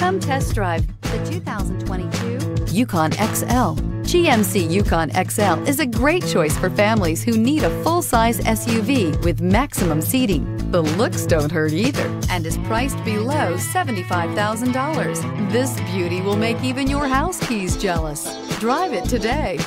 Come test drive the 2022 Yukon XL. GMC Yukon XL is a great choice for families who need a full-size SUV with maximum seating. The looks don't hurt either and is priced below $75,000. This beauty will make even your house keys jealous. Drive it today.